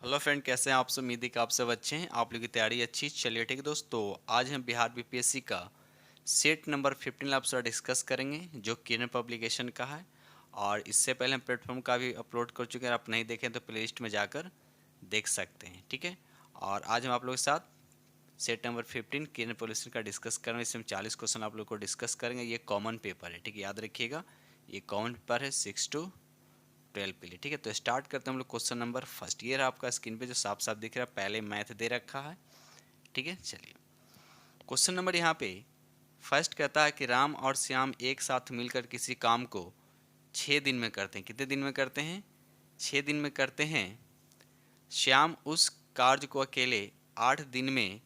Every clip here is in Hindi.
हेलो फ्रेंड, कैसे हैं आप सब। उम्मीद है कि आप सब अच्छे हैं, आप लोग की तैयारी अच्छी चलिए। ठीक है दोस्तों, आज हम बिहार बीपीएससी का सेट नंबर 15 आपसे डिस्कस करेंगे जो किरण पब्लिकेशन का है। और इससे पहले हम प्लेटफॉर्म का भी अपलोड कर चुके हैं, आप नहीं देखें तो प्ले लिस्ट में जाकर देख सकते हैं। ठीक है, और आज हम आप लोगों के साथ सेट नंबर 15 किरण पब्लिकेशन का डिस्कस करेंगे। इसमें 40 क्वेश्चन आप लोग को डिस्कस करेंगे। ये कॉमन पेपर है, ठीक है, याद रखिएगा, ये कॉमन पेपर है 6 to 12 के लिए। ठीक है, तो स्टार्ट करते हैं हम लोग क्वेश्चन नंबर फर्स्ट। ये रहा आपका स्क्रीन पे जो साफ साफ दिख रहा है, पहले मैथ दे रखा है। ठीक है, चलिए क्वेश्चन नंबर यहाँ पे फर्स्ट कहता है कि राम और श्याम एक साथ मिलकर किसी काम को 6 दिन में करते हैं। कितने दिन में करते हैं? 6 दिन में करते हैं। श्याम उस कार्य को अकेले 8 दिन में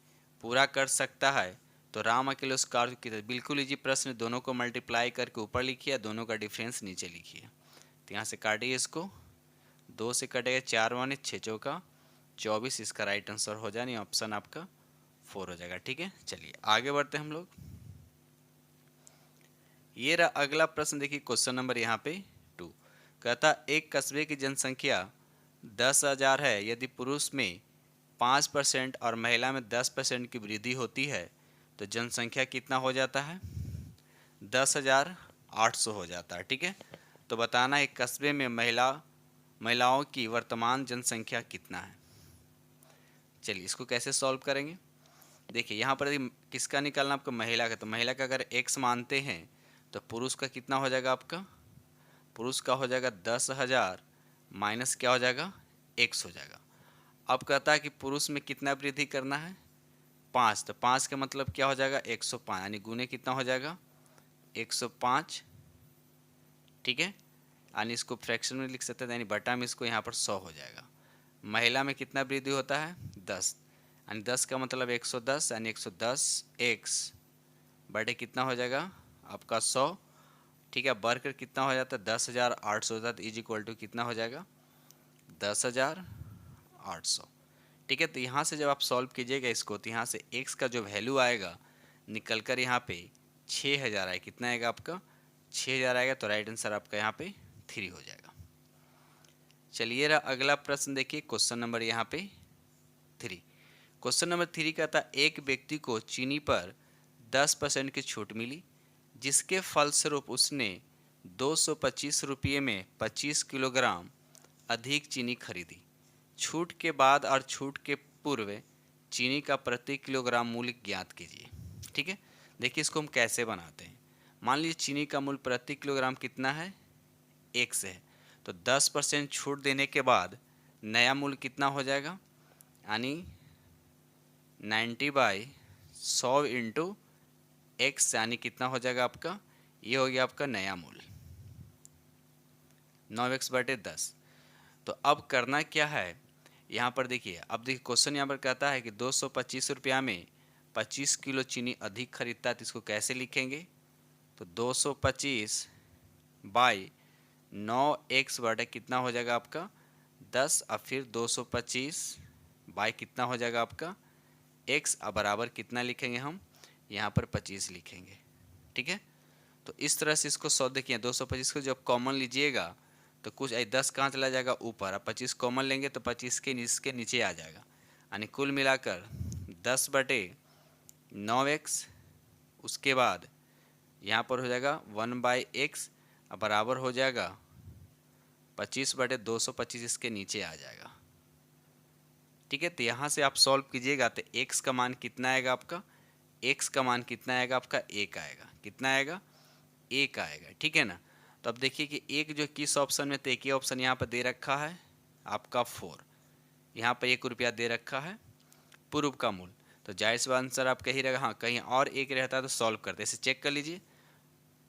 पूरा कर सकता है, तो राम अकेले उस कार्य को कितने? बिल्कुल इजी प्रश्न, दोनों को मल्टीप्लाई करके ऊपर लिखिए, दोनों का डिफरेंस नीचे लिखिए। तो यहाँ से काटिए इसको, 2 से कटेगा 4 माने 6 चौका 24, इसका राइट आंसर हो जाए, ऑप्शन आपका 4 हो जाएगा। ठीक है, चलिए आगे बढ़ते हैं हम लोग। ये रहा अगला प्रश्न, देखिए क्वेश्चन नंबर यहाँ पे 2 कहता एक कस्बे की जनसंख्या 10,000 है। यदि पुरुष में 5% और महिला में 10% की वृद्धि होती है तो जनसंख्या कितना हो जाता है? 10,800 हो जाता है। ठीक है, तो बताना है कस्बे में महिलाओं की वर्तमान जनसंख्या कितना है। चलिए इसको कैसे सॉल्व करेंगे। देखिए यहाँ पर यदि किसका निकालना आपको? महिला का। तो महिला का अगर x मानते हैं तो पुरुष का कितना हो जाएगा आपका? पुरुष का हो जाएगा 10,000 माइनस क्या हो जाएगा? x हो जाएगा। अब कहता है कि पुरुष में कितना वृद्धि करना है? 5। तो 5 का मतलब क्या हो जाएगा? 105, यानी गुने कितना हो जाएगा? 105। ठीक है, यानी इसको फ्रैक्शन में लिख सकते हैं, यानी बटा में इसको यहाँ पर 100 हो जाएगा। महिला में कितना वृद्धि होता है? 10, यानी 10 का मतलब 110, यानी 110 x बटे कितना हो जाएगा आपका? 100। ठीक है, बढ़कर कितना हो जाता है? 10,800 होता है, तो इज इक्वल टू कितना हो जाएगा? 10,800। ठीक है, तो यहाँ से जब आप सॉल्व कीजिएगा इसको, तो यहाँ से x का जो वैल्यू आएगा निकल कर यहाँ पे 6,000 आएगा। कितना आएगा आपका? 6,000 आएगा, तो राइट आंसर आपका यहाँ पे 3 हो जाएगा। चलिए रहा अगला प्रश्न, देखिए क्वेश्चन नंबर यहाँ पे 3। क्वेश्चन नंबर 3 कहता एक व्यक्ति को चीनी पर 10% की छूट मिली, जिसके फलस्वरूप उसने 225 रुपये में 25 किलोग्राम अधिक चीनी खरीदी। छूट के बाद और छूट के पूर्व चीनी का प्रति किलोग्राम मूल्य ज्ञात कीजिए। ठीक है, देखिए इसको हम कैसे बनाते हैं। मान लीजिए चीनी का मूल्य प्रति किलोग्राम कितना है? 1 है, तो 10% छूट देने के बाद नया मूल्य कितना हो जाएगा? यानी 90/100 इंटू एक्स, यानी कितना हो जाएगा आपका? ये हो गया आपका नया मूल्य 9x/10। तो अब करना क्या है यहाँ पर? देखिए अब देखिए क्वेश्चन यहाँ पर कहता है कि 225 रुपया में 25 किलो चीनी अधिक खरीदता है, तो इसको कैसे लिखेंगे? तो 225 बाई 9x बटे कितना हो जाएगा आपका? 10, और फिर 225 बाई कितना हो जाएगा आपका? x, अब बराबर कितना लिखेंगे हम? यहाँ पर 25 लिखेंगे। ठीक है, तो इस तरह से इसको 100 देखिए 225 को जब कॉमन लीजिएगा तो कुछ 10 कहाँ चला जाएगा? ऊपर। अब 25 कॉमन लेंगे तो 25 के नीचे आ जाएगा, यानी कुल मिलाकर 10/9x। उसके बाद यहाँ पर हो जाएगा 1/x, अब बराबर हो जाएगा 25/225, इसके नीचे आ जाएगा। ठीक है, तो यहाँ से आप सॉल्व कीजिएगा तो x का मान कितना आएगा आपका? x का मान कितना आएगा आपका? 1 आएगा। कितना आएगा? 1 आएगा। ठीक है ना, तो अब देखिए कि एक जो किस ऑप्शन में, तो एक ही ऑप्शन यहाँ पर दे रखा है आपका 4, यहाँ पर 1 रुपया दे रखा है पूर्व का मूल्य, तो जाहिर सी आंसर आपका ही रहेगा। हाँ, कहीं और एक रहता तो सॉल्व करते, इसे चेक कर लीजिए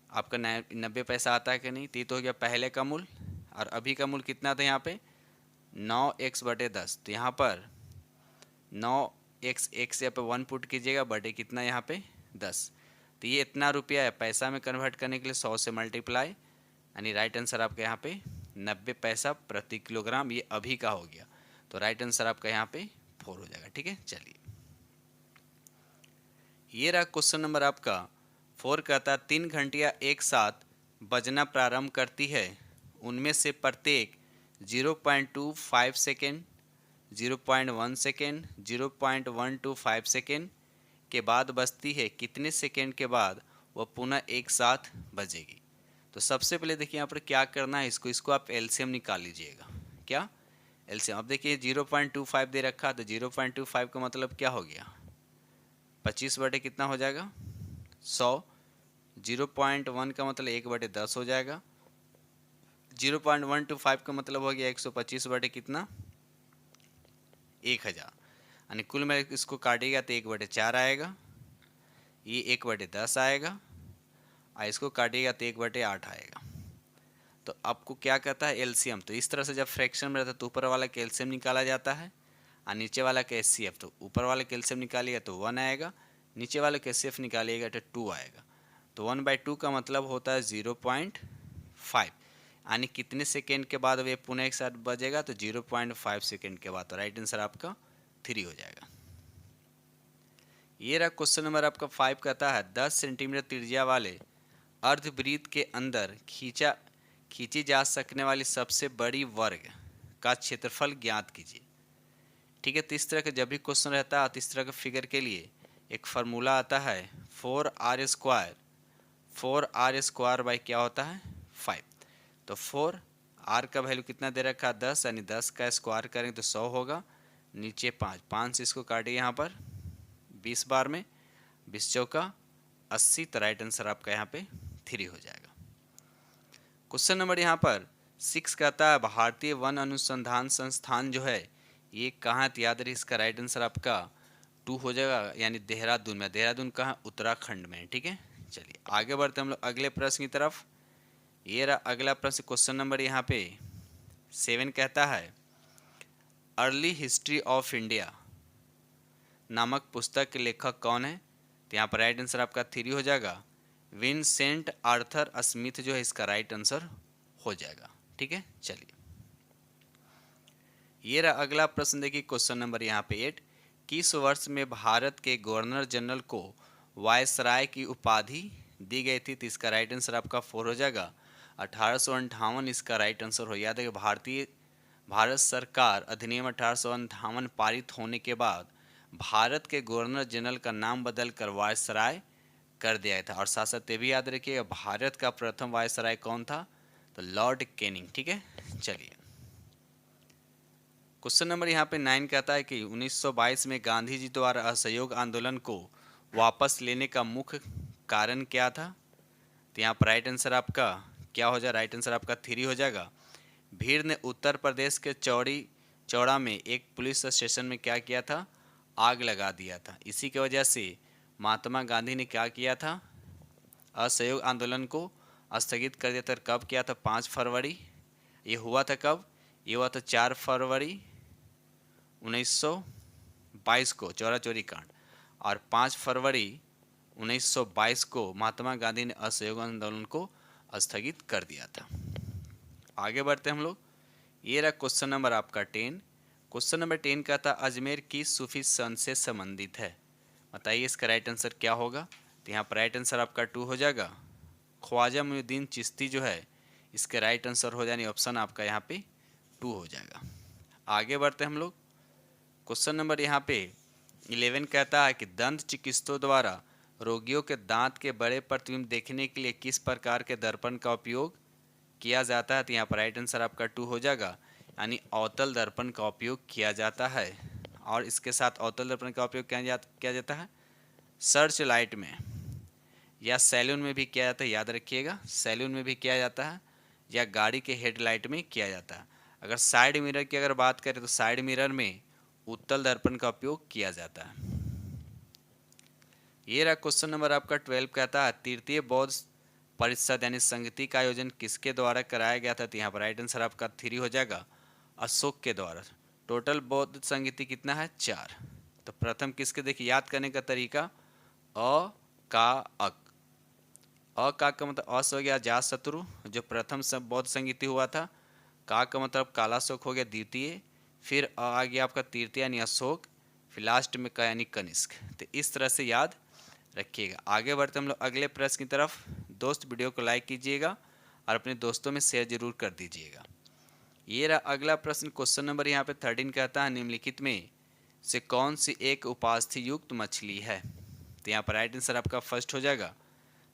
आपका 90 पैसा आता है कि नहीं। तो हो गया पहले का मूल्य, और अभी का मूल्य कितना था यहाँ पे? 9x/10। तो यहाँ पर 9x, एक से यहाँ पे 1 पुट कीजिएगा, बटे कितना यहाँ पे? 10। तो ये इतना रुपया है, पैसा में कन्वर्ट करने के लिए 100 से मल्टीप्लाई, यानी राइट आंसर आपका यहाँ पे 90 पैसा प्रति किलोग्राम, ये अभी का हो गया, तो राइट आंसर आपका यहाँ पे 4 हो जाएगा। ठीक है, चलिए ये रहा क्वेश्चन नंबर आपका 4। कहता है 3 घंटियाँ एक साथ बजना प्रारंभ करती है, उनमें से प्रत्येक 0.25 सेकेंड 0.1 सेकेंड, 0.125 सेकेंड के बाद बजती है, कितने सेकेंड के बाद वह पुनः एक साथ बजेगी। तो सबसे पहले देखिए यहाँ पर क्या करना है, इसको आप एलसीएम निकाल लीजिएगा। क्या एलसीएम? अब देखिए 0.25 दे रखा, तो 0.25 का मतलब क्या हो गया, 25 बटे कितना हो जाएगा, 100। 0.1 का मतलब 1/10 हो जाएगा। 0.125 का मतलब हो गया 125 बटे कितना, 1000। यानी कुल में इसको काटेगा तो 1/4 आएगा, ये 1/10 आएगा, और इसको काटेगा तो 1/8 आएगा। तो आपको क्या कहता है, एलसीएम। तो इस तरह से जब फ्रैक्शन में रहता है तो ऊपर वाला का एलसीएम निकाला जाता है, और नीचे वाला का एचसीएफ। तो ऊपर वाले का एलसीएम निकालिएगा तो 1 आएगा, नीचे वाले का एचसीएफ निकालिएगा तो 2 आएगा। तो 1/2 का मतलब होता है 0.5। यानी कितने सेकेंड के बाद ये पुनः एक साथ बजेगा, तो 0.5 सेकेंड के बाद। तो राइट आंसर आपका 3 हो जाएगा। ये रहा क्वेश्चन नंबर आपका 5, कहता है 10 सेंटीमीटर त्रिज्या वाले अर्धवृत्त के अंदर खींची जा सकने वाली सबसे बड़ी वर्ग का क्षेत्रफल ज्ञात कीजिए। ठीक है, तो इस तरह का जब भी क्वेश्चन रहता है तो इस तरह के फिगर के लिए एक फार्मूला आता है 4r²। 4r² बाई क्या होता है, 5। तो 4r का वैल्यू कितना दे रखा है, 10, यानी 10 का स्क्वायर करेंगे तो 100 होगा, नीचे 5, 5 से इसको काटिए यहाँ पर 20 बार में, 20 चौका 80। तो राइट आंसर आपका यहाँ पे 3 हो जाएगा। क्वेश्चन नंबर यहाँ पर 6 कहता है भारतीय वन अनुसंधान संस्थान जो है ये कहाँ है, याद रही इसका राइट आंसर आपका 2 हो जाएगा, यानी देहरादून में। देहरादून कहाँ, उत्तराखंड में। ठीक है, चलिए आगे बढ़ते हम लोग अगले प्रश्न की तरफ। ये रहा अगला प्रश्न, क्वेश्चन नंबर यहाँ पे 7 कहता है अर्ली हिस्ट्री ऑफ इंडिया नामक पुस्तक के लेखक कौन है। तो यहाँ पर राइट आंसर आपका 3 हो जाएगा, विंसेंट आर्थर स्मिथ जो है इसका राइट आंसर हो जाएगा। ठीक है, चलिए ये रहा अगला प्रश्न, देखिए क्वेश्चन नंबर यहाँ पे 8, किस वर्ष में भारत के गवर्नर जनरल को वायसराय की उपाधि दी गई थी। तो इसका राइट आंसर आपका 4 हो जाएगा, 1858 इसका राइट आंसर हो। याद है भारत सरकार अधिनियम 1858 पारित होने के बाद भारत के गवर्नर जनरल का नाम बदल कर वायसराय कर दिया था। और साथ साथ ये भी याद रखिएगा भारत का प्रथम वायसराय कौन था, तो लॉर्ड कैनिंग। ठीक है, चलिए क्वेश्चन नंबर यहाँ पे 9 कहता है कि 1922 में गांधी जी द्वारा असहयोग आंदोलन को वापस लेने का मुख्य कारण क्या था। तो यहाँ पर राइट आंसर आपका क्या हो जाए, राइट आंसर आपका 3 हो जाएगा। भीड़ ने उत्तर प्रदेश के चौड़ा में एक पुलिस स्टेशन में क्या किया था, आग लगा दिया था। इसी की वजह से महात्मा गांधी ने क्या किया था, असहयोग आंदोलन को स्थगित कर दिया था। कब किया था, 5 फरवरी। ये हुआ था कब, ये हुआ था 4 फरवरी 1922 को, चौरा चौरी कांड। और 5 फरवरी 1922 को महात्मा गांधी ने असहयोग आंदोलन को स्थगित कर दिया था। आगे बढ़ते हम लोग। ये रहा क्वेश्चन नंबर आपका 10। क्वेश्चन नंबर 10 का था अजमेर की सूफी संत से संबंधित है, बताइए इसका राइट आंसर क्या होगा। तो यहाँ पर राइट आंसर आपका 2 हो जाएगा, ख्वाजा मोइनुद्दीन चिश्ती जो है इसके राइट आंसर हो जाने ऑप्शन आपका यहाँ पे 2 हो जाएगा। आगे बढ़ते हम लोग। क्वेश्चन नंबर यहाँ पे 11 कहता है कि दंत चिकित्सकों द्वारा रोगियों के दांत के बड़े प्रतिबिंब देखने के लिए किस प्रकार के दर्पण का उपयोग किया जाता है। तो यहाँ पर राइट आंसर आपका 2 हो जाएगा, यानी अवतल दर्पण का उपयोग किया जाता है। और इसके साथ अवतल दर्पण का उपयोग किया जाता है सर्च लाइट में या सैलून में भी किया जाता है। याद रखिएगा, सैलून में भी किया जाता है या गाड़ी के हेडलाइट में किया जाता है। अगर साइड मिरर की अगर बात करें तो साइड मिरर में उत्तल दर्पण का उपयोग किया जाता है। ये रहा क्वेश्चन नंबर आपका 12 कहता है तृतीय बौद्ध परिषद यानी संगति का आयोजन किसके द्वारा कराया गया था। तो यहाँ पर राइट आंसर आपका 3 हो जाएगा, अशोक के द्वारा। टोटल बौद्ध संगति कितना है, 4। तो प्रथम किसके, देखिए याद करने का तरीका अ का अक। अ का मतलब अस हो गया अजातशत्रु जो प्रथम बौद्ध संगति हुआ था। का मतलब कालाशोक हो गया द्वितीय, फिर आ गया आपका तृतीय यानी अशोक, फिर लास्ट में का यानी कनिष्क। तो इस तरह से याद रखिएगा। आगे बढ़ते हम लोग अगले प्रश्न की तरफ। दोस्त वीडियो को लाइक कीजिएगा और अपने दोस्तों में शेयर जरूर कर दीजिएगा। ये रहा अगला प्रश्न। क्वेश्चन नंबर यहाँ पे 13 कहता है निम्नलिखित में से कौन सी एक उपास्थि युक्त मछली है। तो यहाँ पर राइट आंसर आपका फर्स्ट हो जाएगा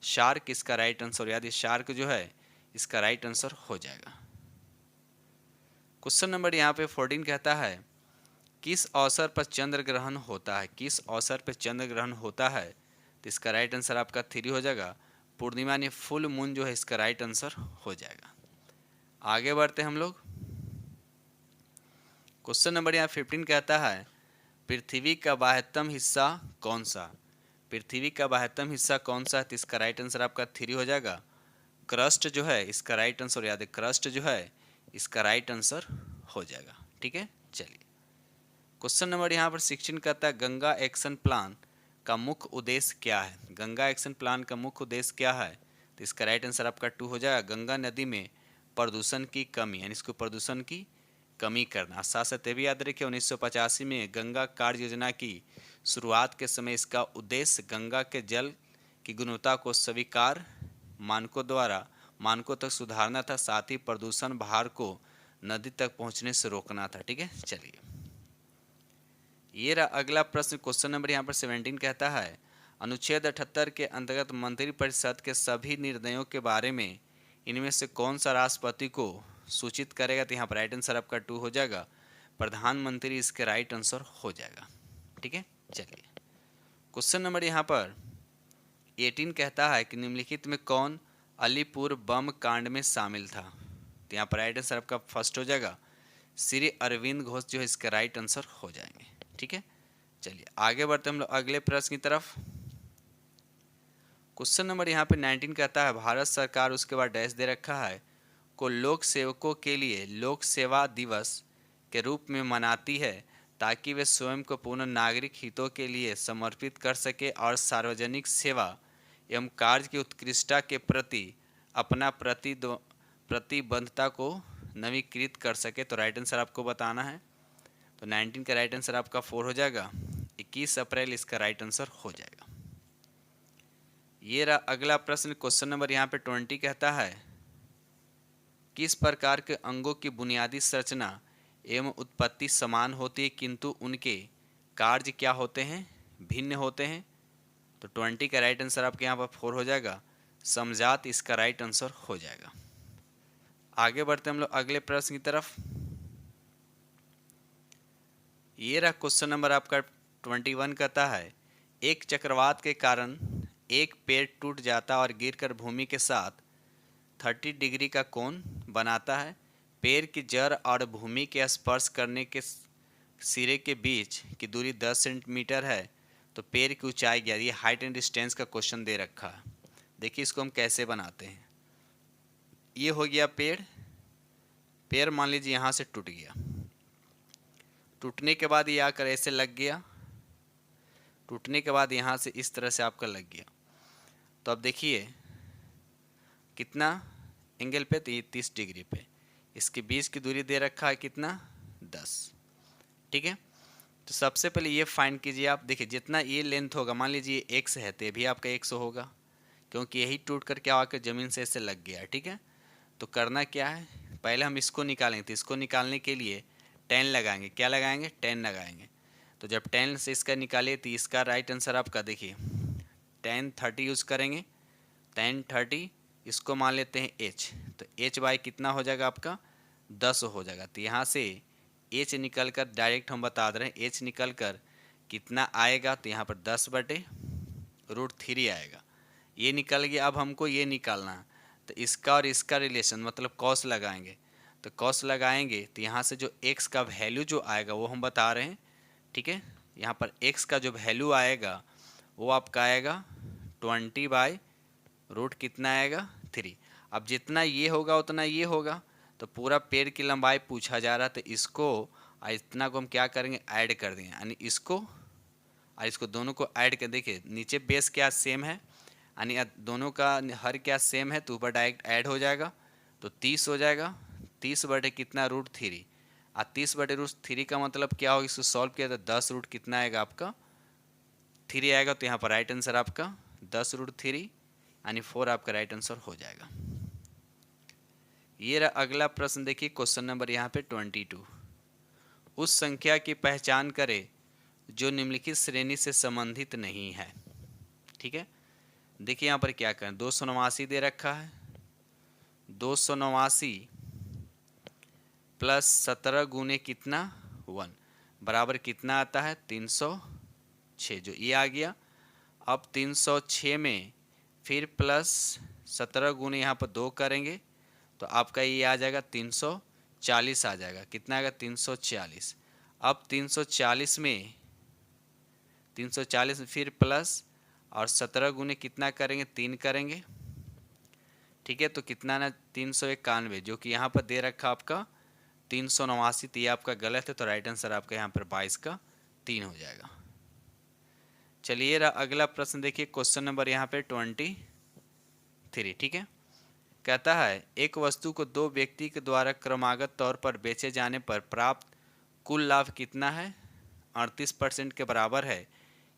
शार्क, इसका राइट आंसर। याद शार्क जो है इसका राइट आंसर हो जाएगा। क्वेश्चन नंबर यहाँ पे 14 कहता है किस अवसर पर चंद्र ग्रहण होता है। किस अवसर पर चंद्र ग्रहण होता है। तो इसका राइट आंसर आपका 3 हो जाएगा पूर्णिमा यानी फुल मून जो है इसका राइट आंसर हो जाएगा। आगे बढ़ते हैं हम लोग। क्वेश्चन नंबर यहाँ 15 कहता है पृथ्वी का बाह्यतम हिस्सा कौन सा। पृथ्वी का बाह्यतम हिस्सा कौन सा है। तो इसका राइट आंसर आपका 3 हो जाएगा क्रस्ट जो है इसका राइट आंसर। याद है क्रस्ट जो है इसका राइट आंसर हो जाएगा। ठीक है, चलिए क्वेश्चन नंबर यहाँ पर 16 कहता है गंगा एक्शन प्लान का मुख्य उद्देश्य क्या है। गंगा एक्शन प्लान का मुख्य उद्देश्य क्या है। तो इसका राइट आंसर आपका 2 हो जाएगा गंगा नदी में प्रदूषण की कमी, यानी इसको प्रदूषण की कमी करना। साथ साथ ये भी याद रखिए 1985 में गंगा कार्य योजना की शुरुआत के समय इसका उद्देश्य गंगा के जल की गुणवत्ता को स्वीकार मानकों तक सुधारना था, साथ ही प्रदूषण भार को नदी तक पहुंचने से रोकना था। ठीक है, चलिए ये रहा अगला प्रश्न। क्वेश्चन नंबर यहाँ पर 17 कहता है अनुच्छेद 78 के अंतर्गत मंत्रिपरिषद के सभी निर्णयों के बारे में इनमें से कौन सा राष्ट्रपति को सूचित करेगा। तो यहाँ पर राइट आंसर आपका 2 हो जाएगा प्रधानमंत्री, इसके राइट आंसर हो जाएगा। ठीक है, चलिए क्वेश्चन नंबर यहाँ पर 18 कहता है कि निम्नलिखित में कौन अलीपुर बम कांड में शामिल था। तो यहाँ पर राइट आंसर आपका फर्स्ट हो जाएगा श्री अरविंद घोष जो है इसके राइट आंसर हो जाएंगे। ठीक है, चलिए आगे बढ़ते हम लोग अगले प्रश्न की तरफ। क्वेश्चन नंबर यहाँ पे 19 कहता है भारत सरकार उसके बाद डैश दे रखा है को लोक सेवकों के लिए लोक सेवा दिवस के रूप में मनाती है ताकि वे स्वयं को पूर्ण नागरिक हितों के लिए समर्पित कर सके और सार्वजनिक सेवा एवं कार्य की उत्कृष्टता के प्रति अपना प्रतिबद्धता को नवीकृत कर सके। तो राइट आंसर आपको बताना है। तो 19 का राइट आंसर आपका 4 हो जाएगा 21 अप्रैल इसका राइट आंसर हो जाएगा। ये रहा अगला प्रश्न। क्वेश्चन नंबर यहाँ पे 20 कहता है किस प्रकार के अंगों की बुनियादी संरचना एवं उत्पत्ति समान होती है किंतु उनके कार्य क्या होते हैं, भिन्न होते हैं। तो 20 का राइट आंसर आपके यहाँ पर 4 हो जाएगा समझात, इसका राइट आंसर हो जाएगा। आगे बढ़ते हम लोग अगले प्रश्न की तरफ। ये रहा क्वेश्चन नंबर आपका 21 कहता है एक चक्रवात के कारण एक पेड़ टूट जाता और गिरकर भूमि के साथ 30 डिग्री का कोण बनाता है। पेड़ की जड़ और भूमि के स्पर्श करने के सिरे के बीच की दूरी 10 सेंटीमीटर है। तो पेड़ की ऊंचाई क्या है। ये हाइट एंड डिस्टेंस का क्वेश्चन दे रखा है। देखिए इसको हम कैसे बनाते हैं। ये हो गया पेड़ मान लीजिए यहाँ से टूट गया। टूटने के बाद ये आकर ऐसे लग गया। टूटने के बाद यहाँ से इस तरह से आपका लग गया। तो अब देखिए कितना एंगल पे, तो ये 30 डिग्री पे। इसके बीच की दूरी दे रखा है कितना 10। ठीक है, तो सबसे पहले ये फाइंड कीजिए आप। देखिए जितना ये लेंथ होगा, मान लीजिए x है तो ये भी आपका 100 होगा क्योंकि यही टूट कर क्या आकर ज़मीन से ऐसे लग गया। ठीक है, तो करना क्या है, पहले हम इसको निकालेंगे। तो इसको निकालने के लिए 10 लगाएंगे। क्या लगाएंगे, 10 लगाएंगे। तो जब 10 से इसका निकालिए तो इसका राइट आंसर आपका देखिए 10 30 यूज़ करेंगे। 10 30 इसको मान लेते हैं h। तो h बाई कितना हो जाएगा आपका 10 हो जाएगा। तो यहाँ से h निकल कर डायरेक्ट हम बता दे रहे हैं h निकल कर कितना आएगा। तो यहाँ पर 10/√3 आएगा। ये निकल गया। अब हमको ये निकालना है। तो इसका और इसका रिलेशन मतलब कॉस लगाएंगे। तो कॉस लगाएंगे तो यहाँ से जो x का वैल्यू जो आएगा वो हम बता रहे हैं। ठीक है, यहाँ पर x का जो वैल्यू आएगा वो आपका आएगा 20/√ कितना आएगा 3। अब जितना ये होगा उतना ये होगा। तो पूरा पेड़ की लंबाई पूछा जा रहा है। तो इसको और इतना को हम क्या करेंगे, ऐड कर देंगे। यानी इसको और इसको दोनों को ऐड कर। देखिए नीचे बेस क्या सेम है, यानी दोनों का हर क्या सेम है, तो ऊपर डायरेक्ट ऐड हो जाएगा। तो 30 हो जाएगा। 30 बटे कितना √3। और 30/√3 का मतलब क्या होगा, इसको सॉल्व किया तो 10 कितना आएगा आपका 3 आएगा। तो यहाँ पर राइट आंसर आपका 10√3 यानी 4 आपका राइट आंसर हो जाएगा। ये रहा अगला प्रश्न, देखिए क्वेश्चन नंबर यहाँ पे 22। उस संख्या की पहचान करें जो निम्नलिखित श्रेणी से संबंधित नहीं है। ठीक है, देखिए यहाँ पर क्या करें, 289 दे रखा है, 289 प्लस 17 गुने कितना 1 बराबर कितना आता है 306, जो ये आ गया। अब 306 में फिर प्लस 17 गुने यहाँ पर 2 करेंगे तो आपका ये आ जाएगा 340 आ जाएगा। कितना आएगा 340। अब 340 में 340 में फिर प्लस और 17 गुने कितना करेंगे 3 करेंगे। ठीक है, तो कितना ना 391, जो कि यहाँ पर दे रखा आपका 389, तो ये आपका गलत है, तो राइट आंसर आपका यहाँ पर 22 का 3 हो जाएगा। चलिए रहा अगला प्रश्न, देखिए क्वेश्चन नंबर यहाँ पे 23। ठीक है, कहता है एक वस्तु को दो व्यक्ति के द्वारा क्रमागत तौर पर बेचे जाने पर प्राप्त कुल लाभ कितना है, 38% के बराबर है।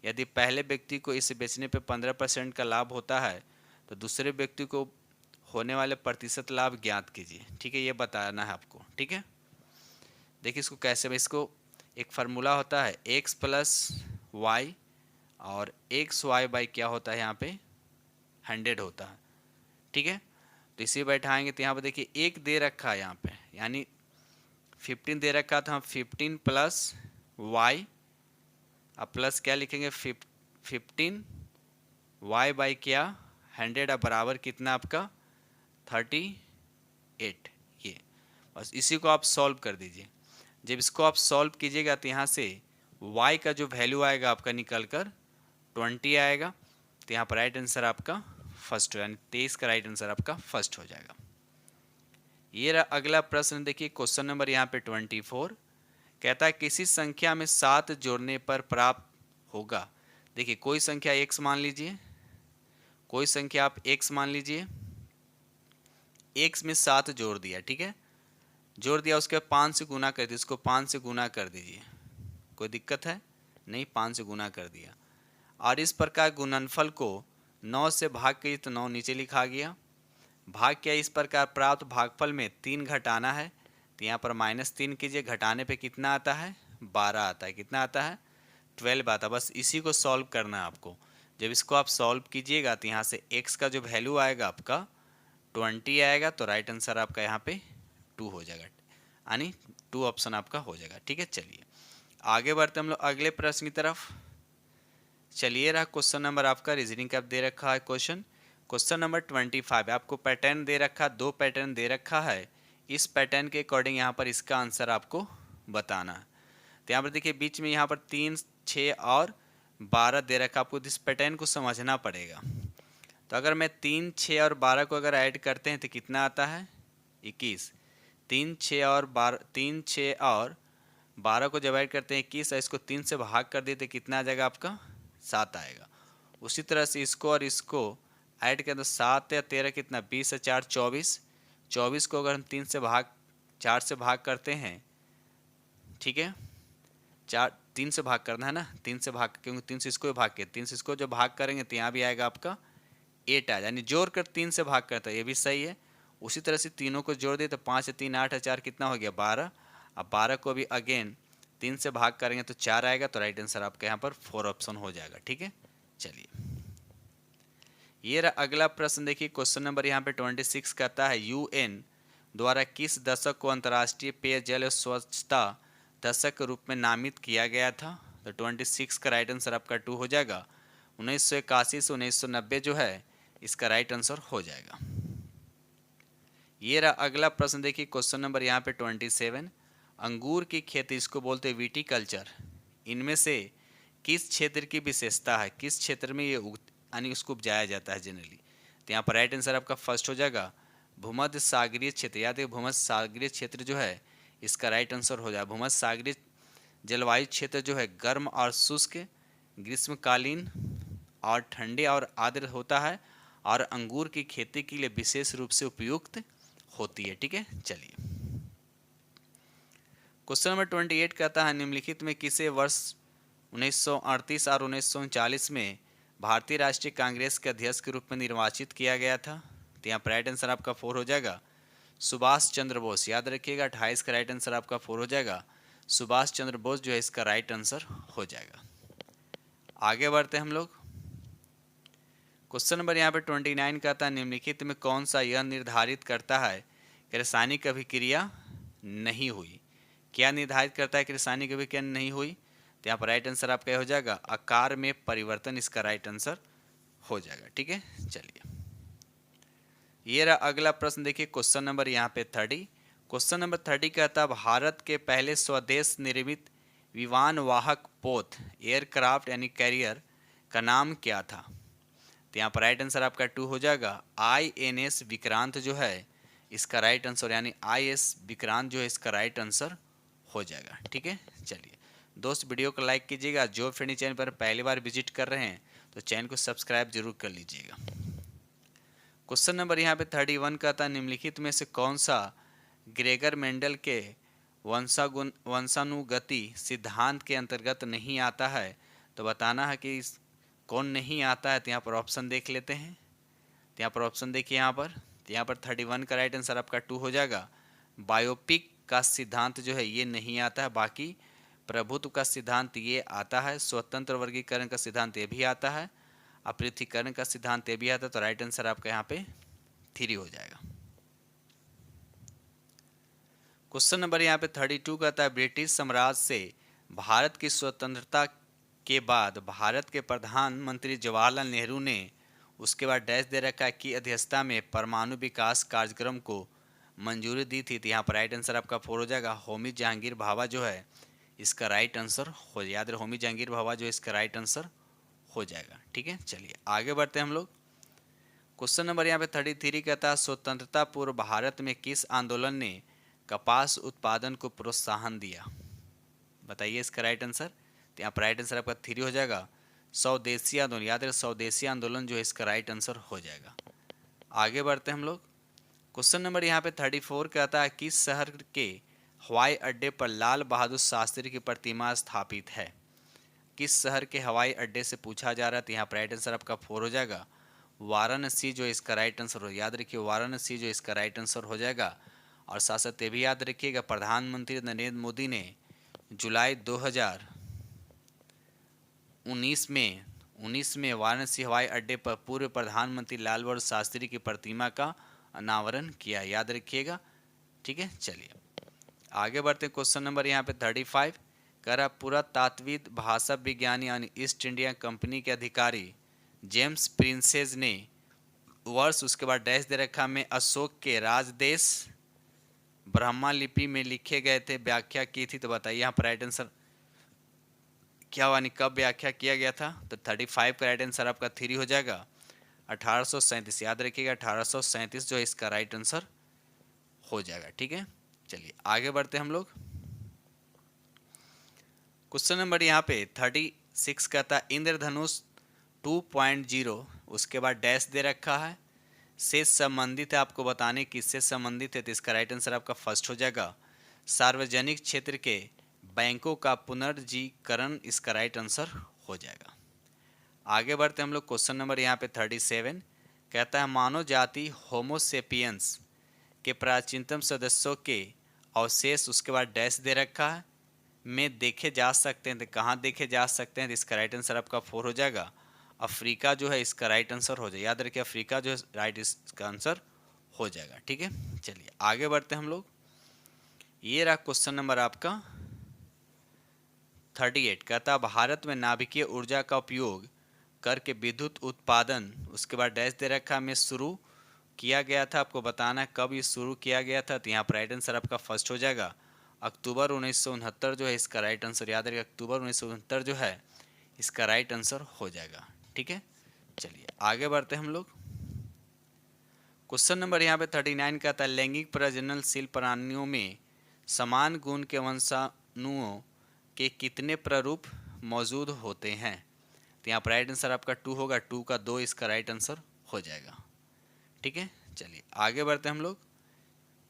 यदि पहले व्यक्ति को इसे बेचने पर 15% का लाभ होता है तो दूसरे व्यक्ति को होने वाले प्रतिशत लाभ ज्ञात कीजिए। ठीक है, ये बताना है आपको। ठीक है, देखिए इसको कैसे, इसको एक फार्मूला होता है x प्लस वाई, और एक्स वाई बाई क्या होता है यहाँ पे 100 होता है। ठीक है, तो इसे बैठाएंगे तो यहाँ पर देखिए एक दे रखा है यहाँ पे, यानी 15 दे रखा था, हम 15 प्लस वाई, अब प्लस क्या लिखेंगे 15 वाई बाई क्या 100, अब बराबर कितना आपका 38। ये बस इसी को आप सॉल्व कर दीजिए। जब इसको आप सॉल्व कीजिएगा तो यहाँ से y का जो वैल्यू आएगा आपका निकल कर 20 आएगा, तो यहाँ पर राइट आंसर आपका फर्स्ट हो, यानी 23 का राइट आंसर आपका फर्स्ट हो जाएगा। ये रहा अगला प्रश्न, देखिए क्वेश्चन नंबर यहाँ पे 24। कहता है किसी संख्या में 7 जोड़ने पर प्राप्त होगा। देखिए कोई संख्या x मान लीजिए, कोई संख्या आप x मान लीजिए, x में 7 जोड़ दिया। ठीक है, जोड़ दिया, उसके बाद 5 से गुना कर दिया, इसको 5 से गुना कर दीजिए, कोई दिक्कत है नहीं, 5 से गुना कर दिया। और इस प्रकार गुणनफल को 9 से भाग कीजिए तो 9 नीचे लिखा गया। भाग किया, इस प्रकार प्राप्त भागफल में 3 घटाना है, तो यहाँ पर -3 कीजिए, घटाने पे कितना आता है 12 आता है, कितना आता है 12 आता है। बस इसी को सॉल्व करना है आपको। जब इसको आप सॉल्व कीजिएगा तो यहाँ से x का जो वैल्यू आएगा आपका 20 आएगा, तो राइट आंसर आपका यहाँ पे 2 हो जाएगा, यानी 2 ऑप्शन आपका हो जाएगा। ठीक है, चलिए आगे बढ़ते हम लोग अगले प्रश्न की तरफ। चलिए रहा क्वेश्चन नंबर आपका रीजनिंग का दे रखा है क्वेश्चन नंबर 25। आपको पैटर्न दे रखा, 2 पैटर्न दे रखा है, इस पैटर्न के अकॉर्डिंग यहाँ पर इसका आंसर आपको बताना है। तो यहाँ पर देखिए बीच में यहाँ पर 3, 6 और 12 दे रखा, आपको इस पैटर्न को समझना पड़ेगा। तो अगर मैं 3, 6 और 12 को अगर ऐड करते हैं तो कितना आता है 21। 3, 6 और 12 को जब ऐड करते हैं 21, और इसको 3 से भाग कर देते कितना आ जाएगा आपका 7 आएगा। उसी तरह से इसको और इसको ऐड करें तो 7 या 13 कितना 20 से 4 24, 24 को अगर हम 4 से भाग करते हैं, ठीक है 3 से भाग करना है ना, 3 से भाग, क्योंकि 3 से इसको भाग के 3 से इसको जब भाग करेंगे तो यहाँ भी आएगा आपका 8 आएगा, यानी जोड़ कर 3 से भाग करता है, ये भी सही है। उसी तरह से तीनों को जोड़ दिए तो 5 3 8 4 कितना हो गया 12। अब 12 को भी अगेन 3 से भाग करेंगे तो 4 आएगा, तो राइट आंसर आपका यहाँ पर 4 ऑप्शन हो जाएगा। ठीक है, चलिए ये रहा अगला प्रश्न, देखिए क्वेश्चन नंबर यहाँ पे 26 कहता है UN द्वारा किस दशक को अंतर्राष्ट्रीय पेयजल और स्वच्छता दशक के रूप में नामित किया गया था। तो 26 का राइट आंसर आपका 2 हो जाएगा। 1981 से 1990 जो है इसका राइट आंसर हो जाएगा। ये रहा अगला प्रश्न, देखिए क्वेश्चन नंबर यहाँ पे 27। अंगूर की खेती, इसको बोलते हैं विटीकल्चर, इनमें से किस क्षेत्र की विशेषता है, किस क्षेत्र में ये यानी उसको उपजाया जाता है जनरली। तो यहाँ पर राइट आंसर आपका फर्स्ट हो जाएगा भूमध्य सागरीय क्षेत्र। याद है भूमध्य सागरीय क्षेत्र जो है इसका राइट आंसर हो जाएगा। भूमध्य सागरीय जलवायु क्षेत्र जो है गर्म और शुष्क, ग्रीष्मकालीन और ठंडे और आर्द्र होता है, और अंगूर की खेती के लिए विशेष रूप से उपयुक्त होती है। ठीक है, चलिए क्वेश्चन नंबर 28 कहता है निम्नलिखित में किसे वर्ष 1938 और 1939 में भारतीय राष्ट्रीय कांग्रेस के अध्यक्ष के रूप में निर्वाचित किया गया था। तो यहाँ पर राइट आंसर आपका 4 हो जाएगा सुभाष चंद्र बोस, याद रखिएगा 28 का राइट आंसर आपका 4 हो जाएगा। सुभाष चंद्र बोस जो है इसका राइट आंसर हो जाएगा। आगे बढ़ते हैं हम लोग। क्वेश्चन नंबर यहाँ पे 29 का था, निम्नलिखित में कौन सा यह निर्धारित करता है कि रासायनिक अभिक्रिया नहीं हुई। क्या निर्धारित करता है कि रासायनिक अभिक्रिया नहीं हुई? तो यहाँ पर राइट आंसर आपका हो जाएगा आकार में परिवर्तन, इसका राइट आंसर हो जाएगा। ठीक है, चलिए ये रहा अगला प्रश्न। देखिए क्वेश्चन नंबर यहाँ पे 30। क्वेश्चन नंबर 30 कहता है भारत के पहले स्वदेश निर्मित विमान वाहक पोत एयरक्राफ्ट यानी कैरियर का नाम क्या था? तो यहाँ पर राइट आंसर आपका 2 हो जाएगा। INS विक्रांत जो है इसका राइट आंसर, यानी IS विक्रांत जो है इसका राइट आंसर हो जाएगा। ठीक है, चलिए दोस्त वीडियो को लाइक कीजिएगा। जो फ्रेंड चैनल पर पहली बार विजिट कर रहे हैं तो चैनल को सब्सक्राइब जरूर कर लीजिएगा। क्वेश्चन नंबर यहाँ पे 31 का था, निम्नलिखित में से कौन सा ग्रेगर मेंडल के वंशानुगति सिद्धांत के अंतर्गत नहीं आता है? तो बताना है कि कौन नहीं आता है। तो यहाँ पर ऑप्शन देख लेते हैं। तो यहाँ पर ऑप्शन देखिए यहाँ पर, तो यहाँ पर 31 का राइट आंसर आपका 2 हो जाएगा। बायोपिक का सिद्धांत जो है ये नहीं आता है, बाकी प्रभुत्व का सिद्धांत ये आता है, स्वतंत्र वर्गीकरण का सिद्धांत ये भी आता है, अपृथ्वीकरण का सिद्धांत ये भी आता है। तो राइट आंसर आपका यहाँ पे 3 हो जाएगा। क्वेश्चन नंबर यहाँ पे 32 का था, ब्रिटिश साम्राज्य से भारत की स्वतंत्रता के बाद भारत के प्रधानमंत्री जवाहरलाल नेहरू ने उसके बाद डैश दे रखा की अध्यक्षता में परमाणु विकास कार्यक्रम को मंजूरी दी थी। तो यहाँ पर राइट आंसर आपका 4 हो जाएगा। होमी जहांगीर भाभा जो है इसका राइट आंसर हो, याद रहे होमी जहांगीर भाभा जो इसका राइट आंसर हो जाएगा। ठीक है, चलिए आगे बढ़ते हैं हम लोग। क्वेश्चन नंबर यहाँ पे 33 कहता है, स्वतंत्रता पूर्व भारत में किस आंदोलन ने कपास उत्पादन को प्रोत्साहन दिया? बताइए इसका राइट आंसर। तो यहाँ पर राइट आंसर आपका 3 हो जाएगा। स्वदेशी आंदोलन, याद रहे स्वदेशी आंदोलन जो है इसका राइट आंसर हो जाएगा। आगे बढ़ते हैं हम लोग। क्वेश्चन नंबर यहाँ पे 34 कहता है, किस शहर के हवाई अड्डे पर लाल बहादुर शास्त्री की प्रतिमा स्थापित है? किस शहर के हवाई अड्डे से पूछा जा रहा है। तो यहाँ पर राइट आंसर आपका 4 हो जाएगा। वाराणसी जो इसका राइट आंसर हो, याद रखिए वाराणसी जो इसका राइट आंसर हो जाएगा। और साथ साथ ये भी याद रखिएगा प्रधानमंत्री नरेंद्र मोदी ने जुलाई 2019 में वाराणसी हवाई अड्डे पर पूर्व प्रधानमंत्री लाल बहादुर शास्त्री की प्रतिमा का अनावरण किया, याद रखिएगा। ठीक है, चलिए आगे बढ़ते हैं। क्वेश्चन नंबर यहाँ पे 35 कह रहा, पुरातात्विद भाषा विज्ञानी यानी ईस्ट इंडिया कंपनी के अधिकारी जेम्स प्रिंसेस ने वर्ष उसके बाद डैश दे रखा में अशोक के राजदेश ब्रह्मा लिपि में लिखे गए थे व्याख्या की थी। तो बताइए यहाँ पर राइट आंसर क्या हुआ, कब व्याख्या किया गया था? तो 35 का राइट आंसर आपका 3 हो जाएगा। 1837, याद रखिएगा 1837 जो है इसका राइट आंसर हो जाएगा। ठीक है, चलिए आगे बढ़ते हैं हम लोग। क्वेश्चन नंबर यहाँ पे 36 का था, इंद्रधनुष 2.0 उसके बाद डैश दे रखा है से संबंधित है, आपको बताने किससे संबंधित है। तो इसका राइट आंसर आपका फर्स्ट हो जाएगा। सार्वजनिक क्षेत्र के बैंकों का पुनर्जीकरण इसका राइट आंसर हो जाएगा। आगे बढ़ते हम लोग। क्वेश्चन नंबर यहाँ पे 37 कहता है, मानव जाति होमोसेपियंस के प्राचीनतम सदस्यों के अवशेष उसके बाद डैश दे रखा है में देखे जा सकते हैं। तो कहाँ देखे जा सकते हैं? तो इसका राइट आंसर आपका 4 हो जाएगा। अफ्रीका जो है इसका राइट आंसर हो जाएगा, याद रखिए अफ्रीका जो है राइट इसका आंसर हो जाएगा। ठीक है, चलिए आगे बढ़ते हैं हम लोग। ये रहा क्वेश्चन नंबर आपका 38 कहता, भारत में नाभिकीय ऊर्जा का उपयोग करके विद्युत उत्पादन उसके बाद डैश दे रखा में शुरू किया गया था। आपको बताना है कब ये शुरू किया गया था। तो यहाँ पर राइट आंसर आपका फर्स्ट हो जाएगा। अक्टूबर 1969 जो है इसका राइट आंसर, याद रखिए अक्टूबर 1969 जो है इसका राइट आंसर हो जाएगा। ठीक है, चलिए आगे बढ़ते हैं हम लोग। क्वेश्चन नंबर यहाँ पे 39 का था, लैंगिक प्रजननशील प्राणियों में समान गुण के वंशाणुओं के कितने प्ररूप मौजूद होते हैं? तो यहाँ पर राइट आंसर आपका 2 होगा। 2 का 2 इसका राइट आंसर हो जाएगा। ठीक है, चलिए आगे बढ़ते हैं हम लोग।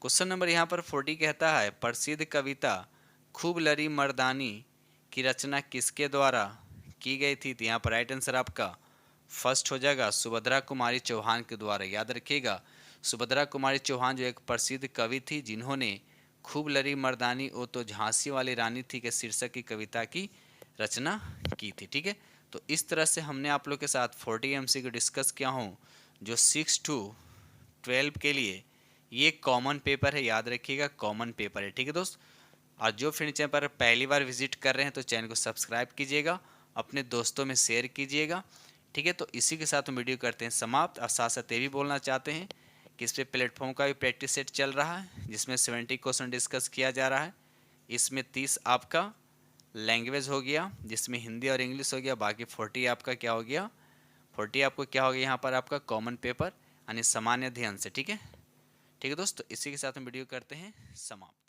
क्वेश्चन नंबर यहाँ पर 40 कहता है, प्रसिद्ध कविता खूब लरी मर्दानी की रचना किसके द्वारा की गई थी? तो यहाँ पर राइट आंसर आपका फर्स्ट हो जाएगा। सुभद्रा कुमारी चौहान के द्वारा, याद रखिएगा सुभद्रा कुमारी चौहान जो एक प्रसिद्ध कवि थी जिन्होंने खूब लड़ी मर्दानी ओ तो झांसी वाली रानी थी के शीर्षक की कविता की रचना की थी। ठीक है, तो इस तरह से हमने आप लोग के साथ 40 MCQ डिस्कस किया हूँ जो 6 to 12 के लिए ये कॉमन पेपर है, याद रखिएगा कॉमन पेपर है। ठीक है दोस्त, और जो फ्रेंड चैनल पर पहली बार विजिट कर रहे हैं तो चैनल को सब्सक्राइब कीजिएगा, अपने दोस्तों में शेयर कीजिएगा। ठीक है, तो इसी के साथ हम वीडियो करते हैं समाप्त। और साथ साथ ये भी बोलना चाहते हैं कि इस पे प्लेटफॉर्म का भी प्रैक्टिस सेट चल रहा है जिसमें 70 क्वेश्चन डिस्कस किया जा रहा है। इसमें 30 आपका लैंग्वेज हो गया जिसमें हिंदी और इंग्लिश हो गया, बाकी 40 आपका क्या हो गया, 40 आपको क्या हो गया यहाँ पर आपका कॉमन पेपर यानी सामान्य अध्ययन से। ठीक है, ठीक है दोस्तों, इसी के साथ हम वीडियो करते हैं समाप्त।